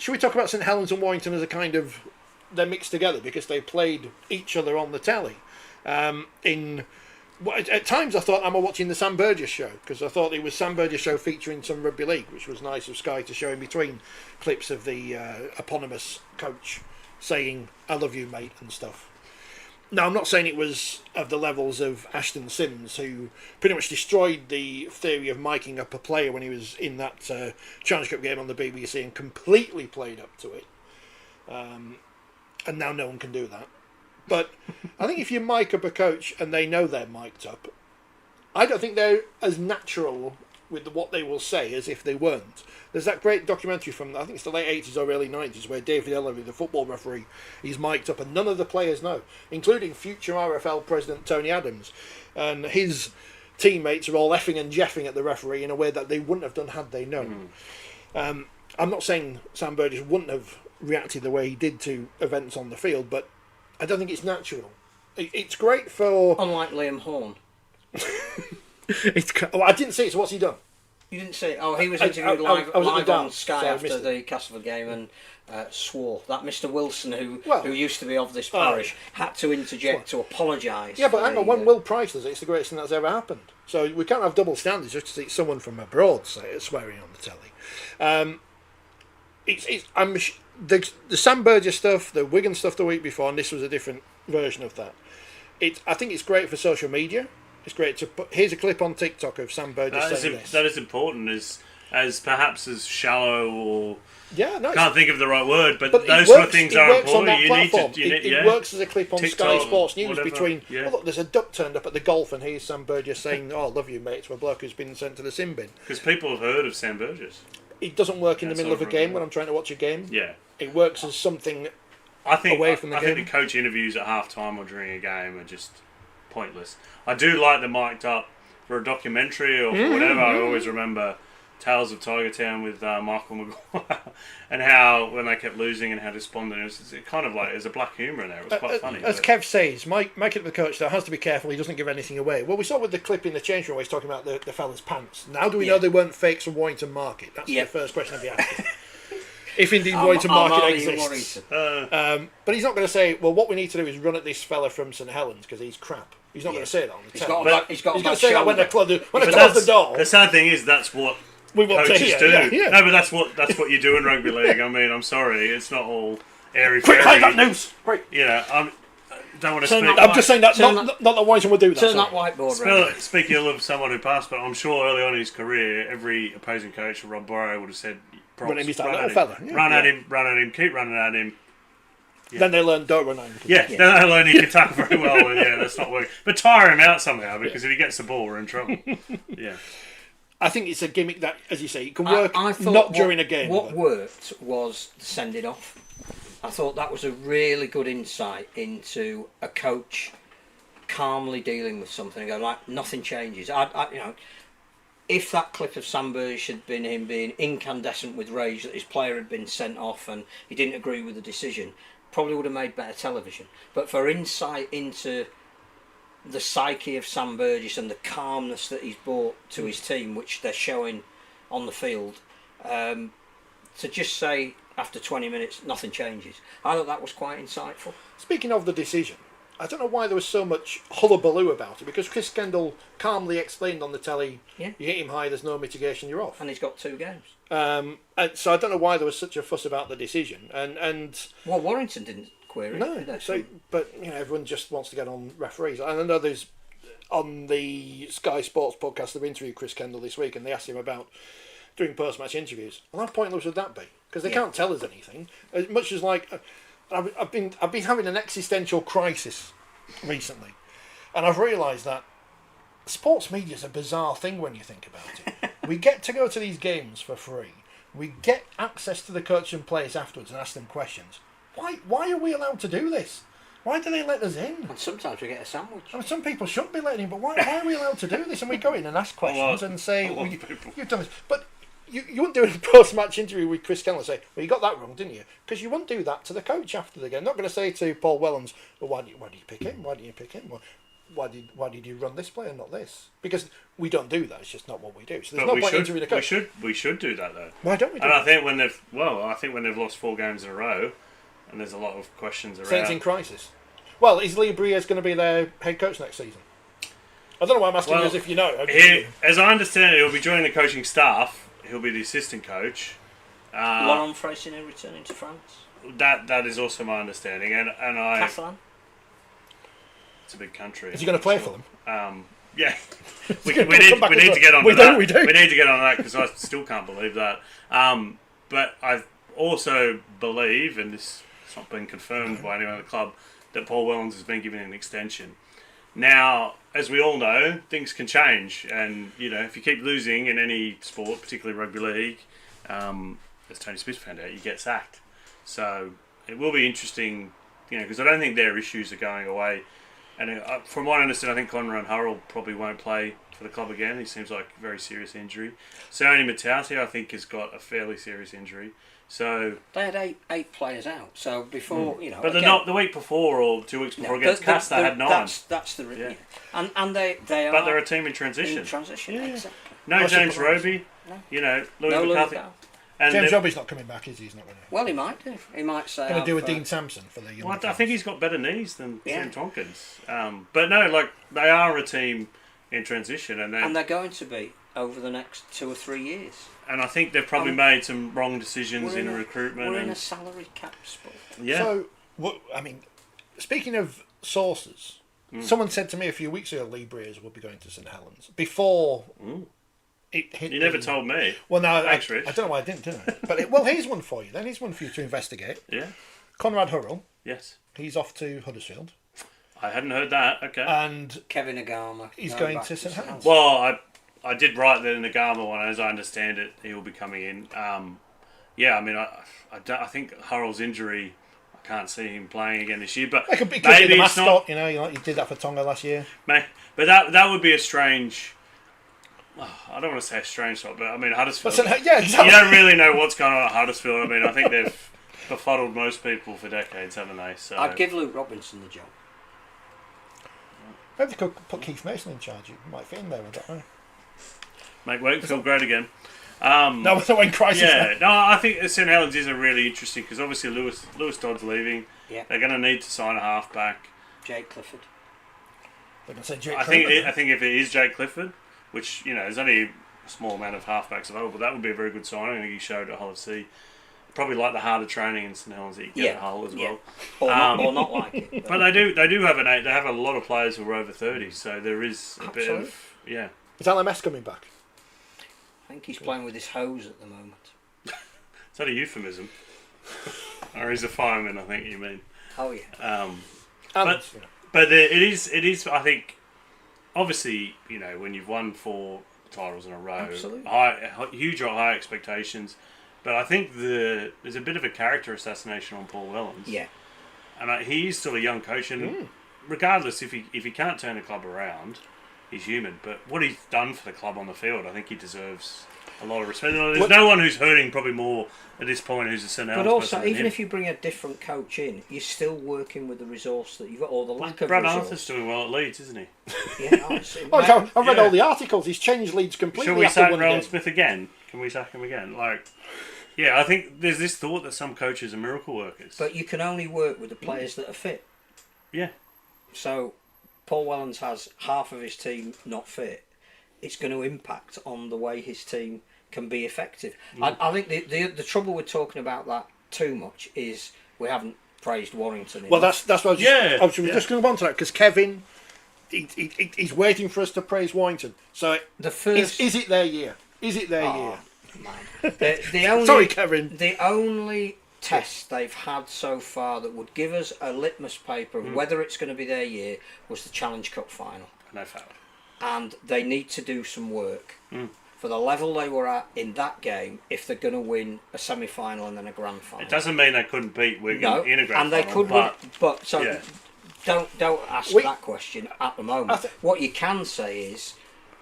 should we talk about St Helens and Warrington as a kind of, they're mixed together because they played each other on the telly. At times I thought, am I watching the Sam Burgess show? Because I thought it was Sam Burgess show featuring some rugby league, which was nice of Sky to show in between clips of the eponymous coach saying, I love you, mate, and stuff. Now, I'm not saying it was of the levels of Ashton Sims, who pretty much destroyed the theory of miking up a player when he was in that Challenge Cup game on the BBC and completely played up to it. And now no one can do that. But I think if you mic up a coach and they know they're mic'd up, I don't think they're as natural with what they will say as if they weren't. There's that great documentary from, I think it's the late 80s or early 90s, where David Ellery, the football referee, he's mic'd up and none of the players know, including future RFL president Tony Adams. And his teammates are all effing and jeffing at the referee in a way that they wouldn't have done had they known. I'm not saying Sam Burgess wouldn't have reacted the way he did to events on the field, but I don't think it's natural. It's great for... Unlike Liam Horn. I didn't see it, so what's he done? You didn't see it? Oh, he was interviewed live on Sky so after the Castleford game and swore that Mr Wilson, who used to be of this parish, had to interject to apologise. Yeah, but hang on, when Will Price does it, it's the greatest thing that's ever happened. So we can't have double standards just to see someone from abroad swearing on the telly. The Sam Burgess stuff, the Wigan stuff the week before, and this was a different version of that. I think it's great for social media. It's great to put. Here's a clip on TikTok of Sam Burgess saying this. That is important, as perhaps as shallow or can't think of the right word, but those sort of things are important. It works as a clip on TikTok, Sky Sports News whatever. between. Well, look, there's a duck turned up at the golf, and here's Sam Burgess saying, "Oh, love you, mate," to a bloke who's been sent to the sin bin. Because people have heard of Sam Burgess. It doesn't work in the middle of a game when I'm trying to watch a game. Yeah, it works as something away from the game. I think the coach interviews at half time or during a game are just pointless. I do like the mic'd up for a documentary or for whatever. I always remember Tales of Tiger Town with Michael Maguire and how when they kept losing and how despondent it was. It kind of like there's a black humour in there. It was quite funny. As Kev says, Mike it the coach that has to be careful he doesn't give anything away. Well, we saw with the clip in the change room where he's talking about the fella's pants. Now do we know they weren't fakes from Warrington Market? That's the first question I'd be asking. If indeed Warrington Market exists. But he's not going to say, well, what we need to do is run at this fella from St Helens because he's crap. He's not going to say that on the telly. He's going to say that when they close the door. The sad thing is that's what coaches do. Yeah. No, but that's what you do in rugby league. I mean, I'm sorry, it's not all airy fairy. Quick, that news! Quick. I don't want to speak. I'm just saying that not that Warrington would do that. Turn that whiteboard. Speak ill of someone who passed, but I'm sure early on in his career, every opposing coach, Rob Burrow, would have said, run at him, keep running at him. Yeah. Then they learn don't run at him. Then they learn he can tackle very well, and that's not working. But tire him out somehow, because if he gets the ball, we're in trouble. I think it's a gimmick that, as you say, it can work not during a game. What worked was send it off. I thought that was a really good insight into a coach calmly dealing with something. Like nothing changes. If that clip of Sam Burgess had been him being incandescent with rage that his player had been sent off and he didn't agree with the decision, probably would have made better television. But for insight into the psyche of Sam Burgess and the calmness that he's brought to his team, which they're showing on the field, to just say after 20 minutes nothing changes, I thought that was quite insightful. Speaking of the decision, I don't know why there was so much hullabaloo about it, because Chris Kendall calmly explained on the telly, you hit him high, there's no mitigation, you're off. And he's got 2 games. And so I don't know why there was such a fuss about the decision. And well, Warrington didn't query it. No, but everyone just wants to get on referees. And I know there's, on the Sky Sports podcast, they've interviewed Chris Kendall this week, and they asked him about doing post-match interviews. And how pointless would that be? Because they can't tell us anything. As much as I've been having an existential crisis recently, and I've realised that sports media is a bizarre thing when you think about it. We get to go to these games for free. We get access to the coach and players afterwards and ask them questions. Why are we allowed to do this? Why do they let us in? And sometimes we get a sandwich. I mean, some people shouldn't be letting in, but why are we allowed to do this? And we go in and ask questions and say, you've done this. But you wouldn't do a post-match interview with Chris Kendall and say, well, you got that wrong, didn't you? Because you wouldn't do that to the coach after the game. Not going to say to Paul Wellens, well, why do you pick him? Why do you pick him? Well, why did you run this play and not this? Because we don't do that. It's just not what we do. So there's But no point interviewing a coach. we should do that though. Why don't we do And that? I think when they've lost 4 games in a row, and there's a lot of questions around. Saints in crisis. Well, is Lee Breers going to be their head coach next season? I don't know why I'm asking you as if you know. As I understand it, he'll be joining the coaching staff. He'll be the assistant coach. Laurent Freycinet returning to France. That is also my understanding, and I. Catalan. It's a big country. Is he going to play for them? Yeah, we gonna need come back to as get well. on We to do, that. we do. We need to get on that because I still can't believe that. But I also believe, and this has not been confirmed by anyone at the club, that Paul Wellens has been given an extension. Now, as we all know, things can change, and if you keep losing in any sport, particularly rugby league, as Tony Smith found out, you get sacked. So it will be interesting, because I don't think their issues are going away. And from what I understand, I think Conrad Hurrell probably won't play for the club again. He seems like a very serious injury. Sione Matauti, I think, has got a fairly serious injury. So they had eight players out. So before but they're not the week before or 2 weeks before against Cast. They had 9. That's the and they are. But they're a team in transition. Exactly. No James Roby. No. Louis McCarthy. And James Roby's not coming back, is he? He's not going to. Well, he might do. He might say. Going to do a Dean Sampson for the young. Well, I think he's got better knees than Sam Tompkins. But no, they are a team in transition, and they're going to be over the next 2 or 3 years. And I think they've probably made some wrong decisions in recruitment. We're in a salary cap sport. Yeah. So, speaking of sources, someone said to me a few weeks ago Lee Breers would be going to St Helens before it hit. You never told me. Well, no, Thanks, I Rich. don't know why I didn't, did I? But here's one for you. Then here's one for you to investigate. Yeah. Conrad Hurrell. Yes. He's off to Huddersfield. I hadn't heard that. Okay. And Kevin Agama. He's going to St Helens. Well, I did write that in the Agama one. As I understand it, he will be coming in. I think Hurrell's injury, I can't see him playing again this year. But it could be maybe the it's mascot. not. You did that for Tonga last year. But that would be a strange. I don't want to say a strange thought, but I mean Huddersfield. Yeah, exactly. You don't really know what's going on at Huddersfield. I mean, I think they've befuddled most people for decades, haven't they? So I'd give Luke Robinson the job. Maybe they could put Keith Mason in charge. He might fit in there. I don't know. Make Wakefield great again. No, so in crisis. Yeah, no, I think St Helens is a really interesting because obviously Lewis Dodd's leaving. Yeah. They're going to need to sign a halfback. Jake Clifford. They're going to say Jake I think if it is Jake Clifford, which there's only a small amount of halfbacks available, that would be a very good signing. I think he showed at Hull FC. Probably like the harder training in St Helens that you get at Hull as well. Or not like it. But they do have they have a lot of players who are over 30, so there is a bit of Is LMS coming back? I think he's playing with his hose at the moment. Is that a euphemism? Or he's a fireman, I think you mean. Oh yeah. But it is. I think, obviously, when you've won 4 titles in a row, Absolutely. high expectations. But I think there's a bit of a character assassination on Paul Wellens. Yeah. And he is still a young coach, and regardless, if he can't turn the club around, he's human. But what he's done for the club on the field, I think he deserves a lot of respect. There's no one who's hurting probably more at this point who's a St Helens But also, person even if you bring a different coach in, you're still working with the resource that you've got, or the lack of Brad resource. Arthur's doing well at Leeds, isn't he? Yeah, I've read all the articles. He's changed Leeds completely. Shall we after sack one Rowan game. Smith again? Can we sack him again? I think there's this thought that some coaches are miracle workers. But you can only work with the players that are fit. Yeah. So, Paul Wellens has half of his team not fit. It's going to impact on the way his team can be effective. I think the trouble with talking about that too much is we haven't praised Warrington enough. Well, that's what I was just going to go on to that because Kevin, he's waiting for us to praise Warrington. So the first is it their year? Is it their year? Man. The only, Sorry, Kevin. The only test they've had so far that would give us a litmus paper of whether it's going to be their year was the Challenge Cup final. No foul. And they need to do some work for the level they were at in that game if they're going to win a semi-final and then a grand final. It doesn't mean they couldn't beat Wigan in a grand final. And they could win, but don't ask that question at the moment. What you can say is,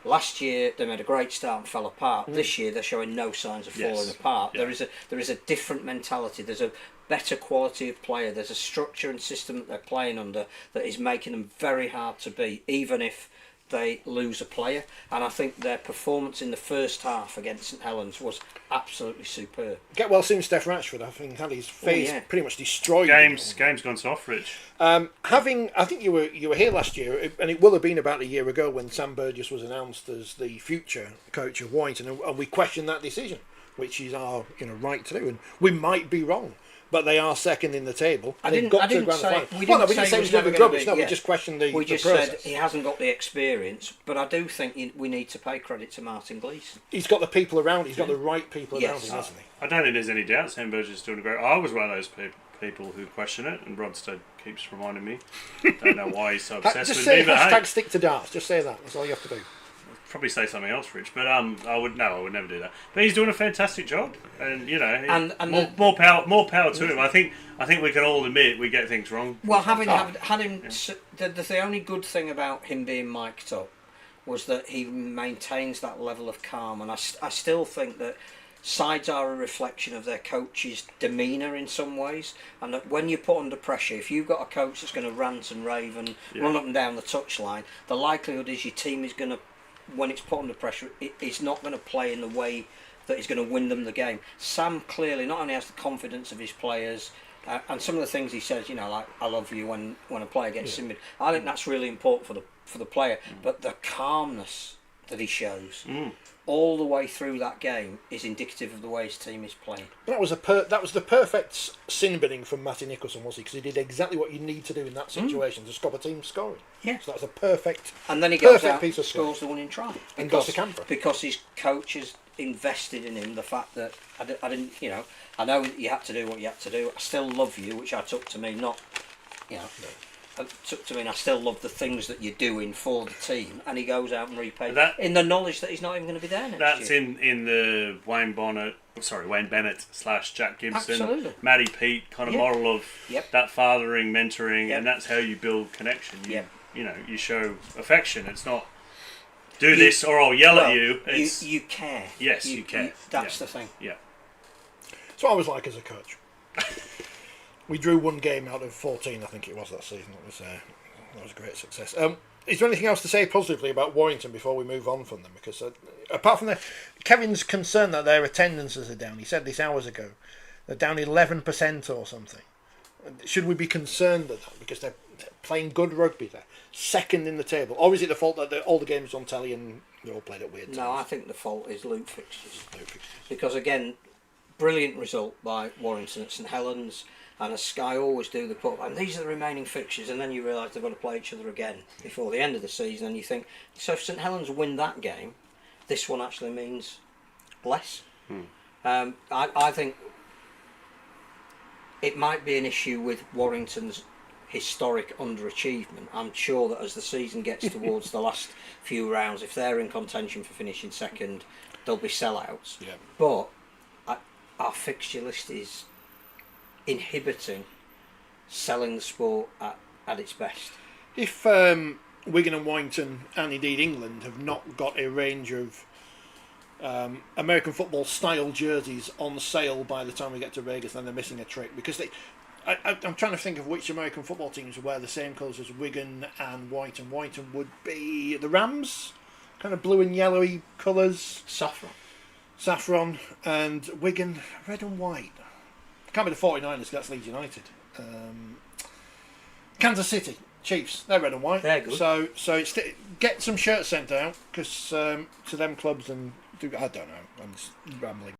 last year they made a great start and fell apart. This year they're showing no signs of falling apart. Yeah. There is a different mentality. There's a better quality of player. There's a structure and system that they're playing under that is making them very hard to beat, even if they lose a player. And I think their performance in the first half against St Helens was absolutely superb. Get well soon, Steph Ratchford. I think had his face pretty much destroyed. Game's gone soft, Rich. I think you were here last year, and it will have been about a year ago when Sam Burgess was announced as the future coach of Warrington, and we questioned that decision, which is our right to do, and we might be wrong. But they are second in the table. We didn't say it was never going to be. No, we just questioned the We just process. said he hasn't got the experience, but I do think we need to pay credit to Martin Gleeson. He's got the people around. He's got the right people around him, hasn't he? I don't think there's any doubt Sam Burgess is doing a great. I was one of those people who question it, and Rodstead keeps reminding me. Don't know why he's so obsessed just with say me, but hashtag hey, stick to darts. Just say that. That's all you have to do. probably say something else, Rich. But I would never do that. But he's doing a fantastic job, and more power to him. I think we can all admit we get things wrong. Well, had him, the only good thing about him being mic'd up was that he maintains that level of calm, and I still think that sides are a reflection of their coach's demeanour in some ways, and that when you're put under pressure, if you've got a coach that's going to rant and rave and run up and down the touchline, the likelihood is your team is going to, when it's put under pressure, it's not going to play in the way that is going to win them the game. Sam clearly not only has the confidence of his players, and some of the things he says, like "I love you" when a player gets simmered. I think that's really important for the player. But the calmness that he shows all the way through that game is indicative of the way his team is playing. That was the perfect sin binning from Matty Nicholson, was he? Because he did exactly what you need to do in that situation to stop a team scoring. Yeah. So that was a perfect. And then he goes out piece and of scores the winning try and goes to Canberra because his coach has invested in him. The fact that I didn't, I know that you had to do what you had to do. I still love you, which I took to mean not, I took to mean I still love the things that you're doing for the team. And he goes out and repays in the knowledge that he's not even going to be there next year. That's in the Wayne Bennett / Jack Gibson, Absolutely. Matty Pete kind of model of that fathering, mentoring, and that's how you build connection. You show affection. It's not do this or I'll yell at you. It's, you care. Yes, you care. That's the thing. Yeah. That's what I was like as a coach. We drew one game out of 14, I think it was, that season. That was a great success. Is there anything else to say positively about Warrington before we move on from them? Because apart from Kevin's concern that their attendances are down, he said this hours ago, they're down 11% or something. Should we be concerned at that? Because they're playing good rugby there, second in the table. Or is it the fault that all the games on telly and they're all played at weird times? No, I think the fault is loot fixtures. Because again, brilliant result by Warrington at St Helens. And as Sky always do, they put, and these are the remaining fixtures, and then you realise they've got to play each other again before the end of the season, and you think, so if St Helens win that game, this one actually means less. I think it might be an issue with Warrington's historic underachievement. I'm sure that as the season gets towards the last few rounds, if they're in contention for finishing second, there'll be sellouts. Yeah. But our fixture list is inhibiting selling the sport at its best. If Wigan and Warrington and indeed England have not got a range of American football style jerseys on sale by the time we get to Vegas, then they're missing a trick, because I'm trying to think of which American football teams wear the same colours as Wigan and Warrington. Warrington would be the Rams, kind of blue and yellowy colours. Saffron, and Wigan, red and white. Can't be the 49ers, that's Leeds United. Kansas City Chiefs, they're red and white. They're good. So it's get some shirts sent out, because to them clubs, and I don't know, I'm just rambling.